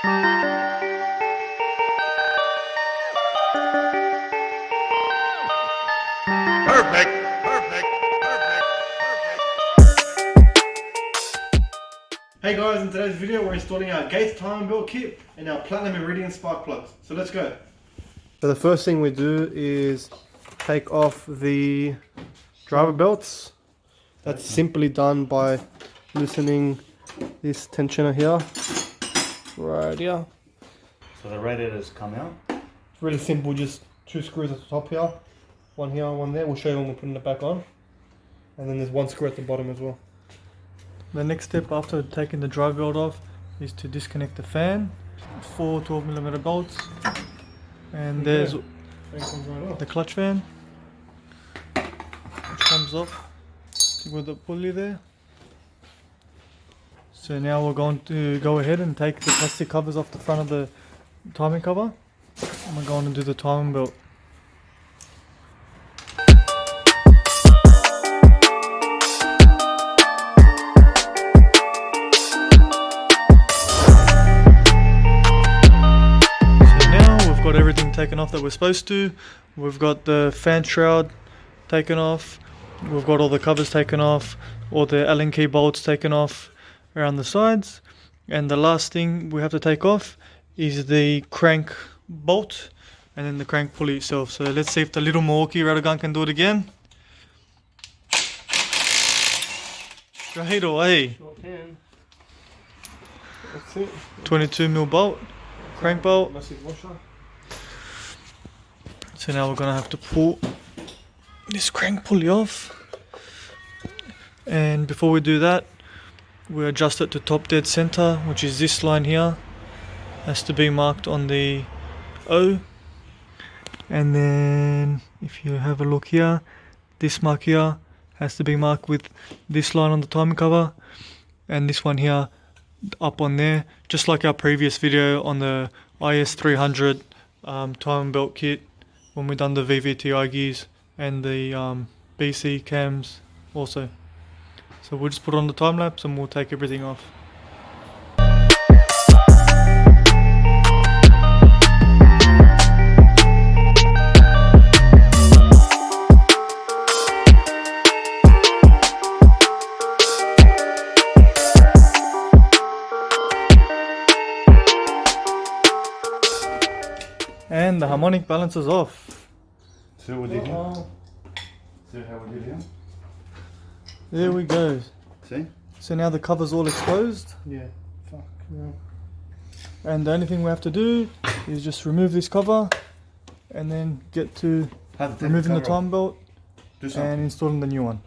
Perfect, perfect, perfect, perfect. Hey guys, in today's video we're installing our Gates timing belt kit and our platinum iridium spark plugs. So let's go. So the first thing we do is take off the driver belts. That's simply done by loosening this tensioner here, right here. So the radiators come out? It's really simple, just two screws at the top here. One here, one there. We'll show you when we're putting it back on. And then there's one screw at the bottom as well. The next step after taking the drive belt off is to disconnect the fan. 4 12mm bolts. And there's the clutch fan, which comes off with the pulley there. So now we're going to go ahead and take the plastic covers off the front of the timing cover. And we're going to do the timing belt. Everything taken off that we're supposed to. We've got the fan shroud taken off, we've got all the covers taken off, all the Allen key bolts taken off around the sides, and the last thing we have to take off is the crank bolt and then the crank pulley itself. So let's see if the little Milwaukee rudder gun can do it again. Straight away. Sure can. That's it. 22mm bolt, crank bolt. Massive washer. So now we're going to have to pull this crank pulley off, and before we do that we adjust it to top dead center, which is this line here, has to be marked on the O, and then if you have a look here, this mark here has to be marked with this line on the timing cover, and this one here up on there, just like our previous video on the IS300 timing belt kit when we done the VVTI gears and the BC cams also. So we'll just put on the time lapse and we'll take everything off. And the harmonic balance is off. See what we did here? See how we did here? There we go. See? So now the cover's all exposed. Yeah. Fuck. Yeah. And the only thing we have to do is just remove this cover and then get to removing the time belt and installing the new one.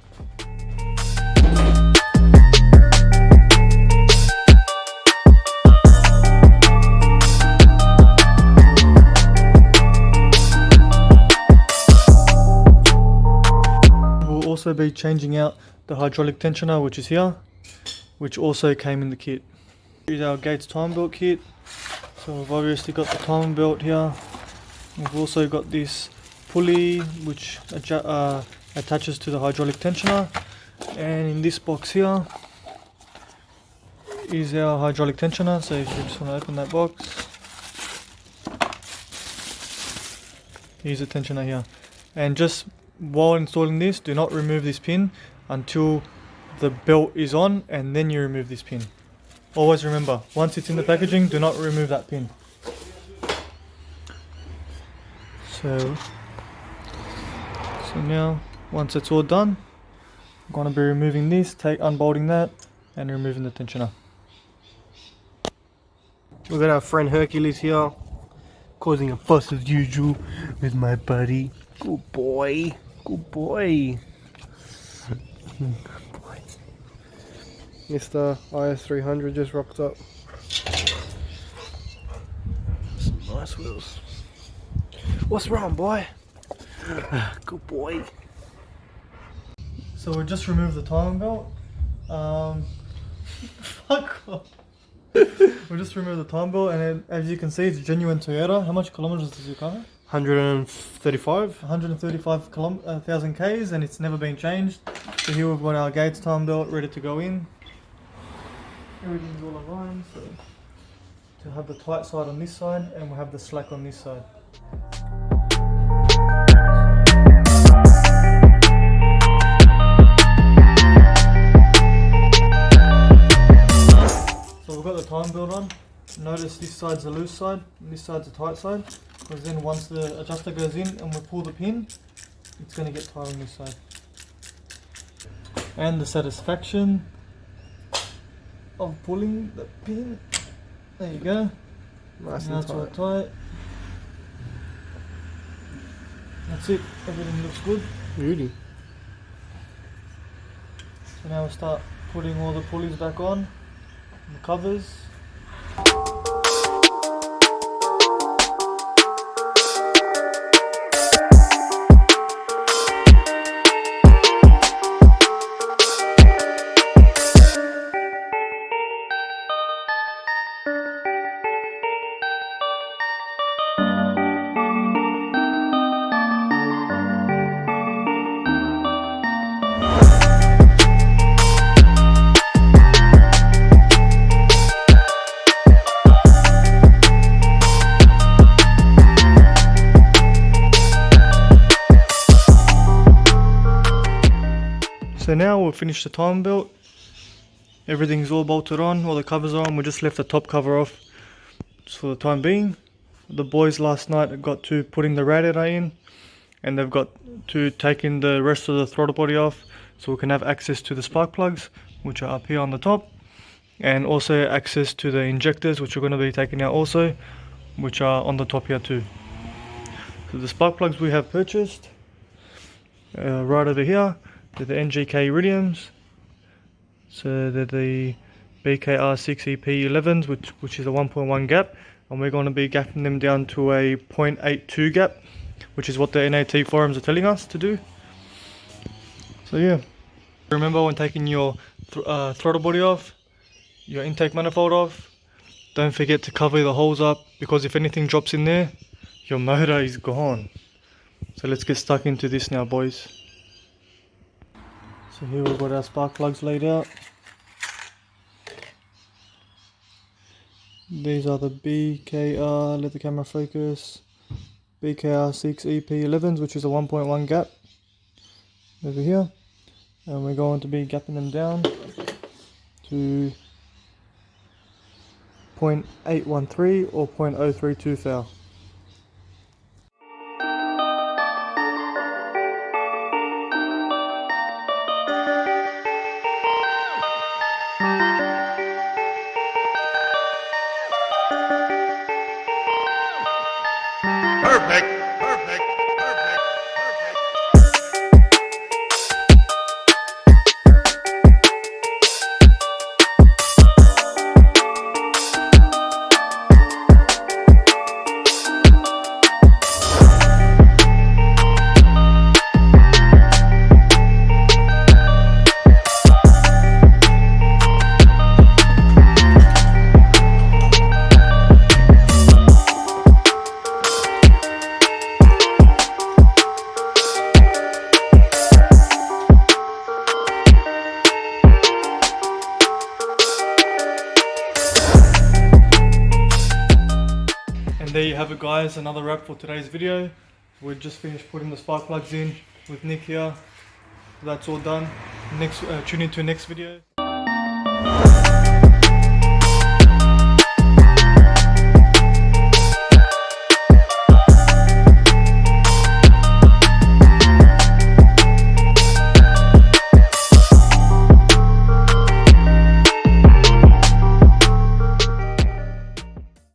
Also be changing out the hydraulic tensioner, which is here, which also came in the kit. Here's our Gates time belt kit. So we've obviously got the timing belt here. We've also got this pulley which attaches to the hydraulic tensioner, and in this box here is our hydraulic tensioner. So if you just want to open that box, here's the tensioner here. And just while installing this, do not remove this pin until the belt is on, and then you remove this pin. Always remember, once it's in the packaging, do not remove that pin. So now once it's all done, I'm going to be removing this, unbolting that and removing the tensioner. We've got our friend Hercules here, causing a fuss as usual with my buddy. Good boy. Good boy. Good boy. Mr. IS300 just rocked up. Some nice wheels. What's wrong, boy? Good boy. So we just removed the timing belt. Fuck off. We just removed the time belt, and it, as you can see, it's genuine Toyota. How much kilometers does it cover? 135. 135,000 Ks, and it's never been changed. So here we've got our Gates time belt ready to go in. Everything's all aligned, so to have the tight side on this side, and we'll have the slack on this side. So we've got the time belt on. Notice this side's the loose side and this side's the tight side, because then once the adjuster goes in and we pull the pin, it's going to get tight on this side. And the satisfaction of pulling the pin. There you go. Nice Now and it's all tight. tight. That's it. Everything looks good. Beauty. So now we'll start putting all the pulleys back on, the covers. So now we'll finish the time belt. Everything's all bolted on, all the covers are on. We just left the top cover off just for the time being. The boys last night got to putting the radiator in, and they've got to taking the rest of the throttle body off so we can have access to the spark plugs, which are up here on the top, and also access to the injectors, which we're going to be taking out also, which are on the top here too. So the spark plugs we have purchased right over here. They're the NGK iridiums, so they're the BKR6EP11s, which is a 1.1 gap, and we're going to be gapping them down to a 0.82 gap, which is what the NAT forums are telling us to do. So yeah, remember when taking your throttle body off, your intake manifold off, don't forget to cover the holes up, because if anything drops in there, your motor is gone. So let's get stuck into this now, boys. So here we've got our spark plugs laid out. These are the BKR, let the camera focus, BKR6EP11s, which is a 1.1 gap over here. And we're going to be gapping them down to 0.813 or 0.032 thou. Perfect, perfect, perfect, perfect. There you have it, guys, another wrap for today's video. We've just finished putting the spark plugs in with Nick here. That's all done. Tune in to next video.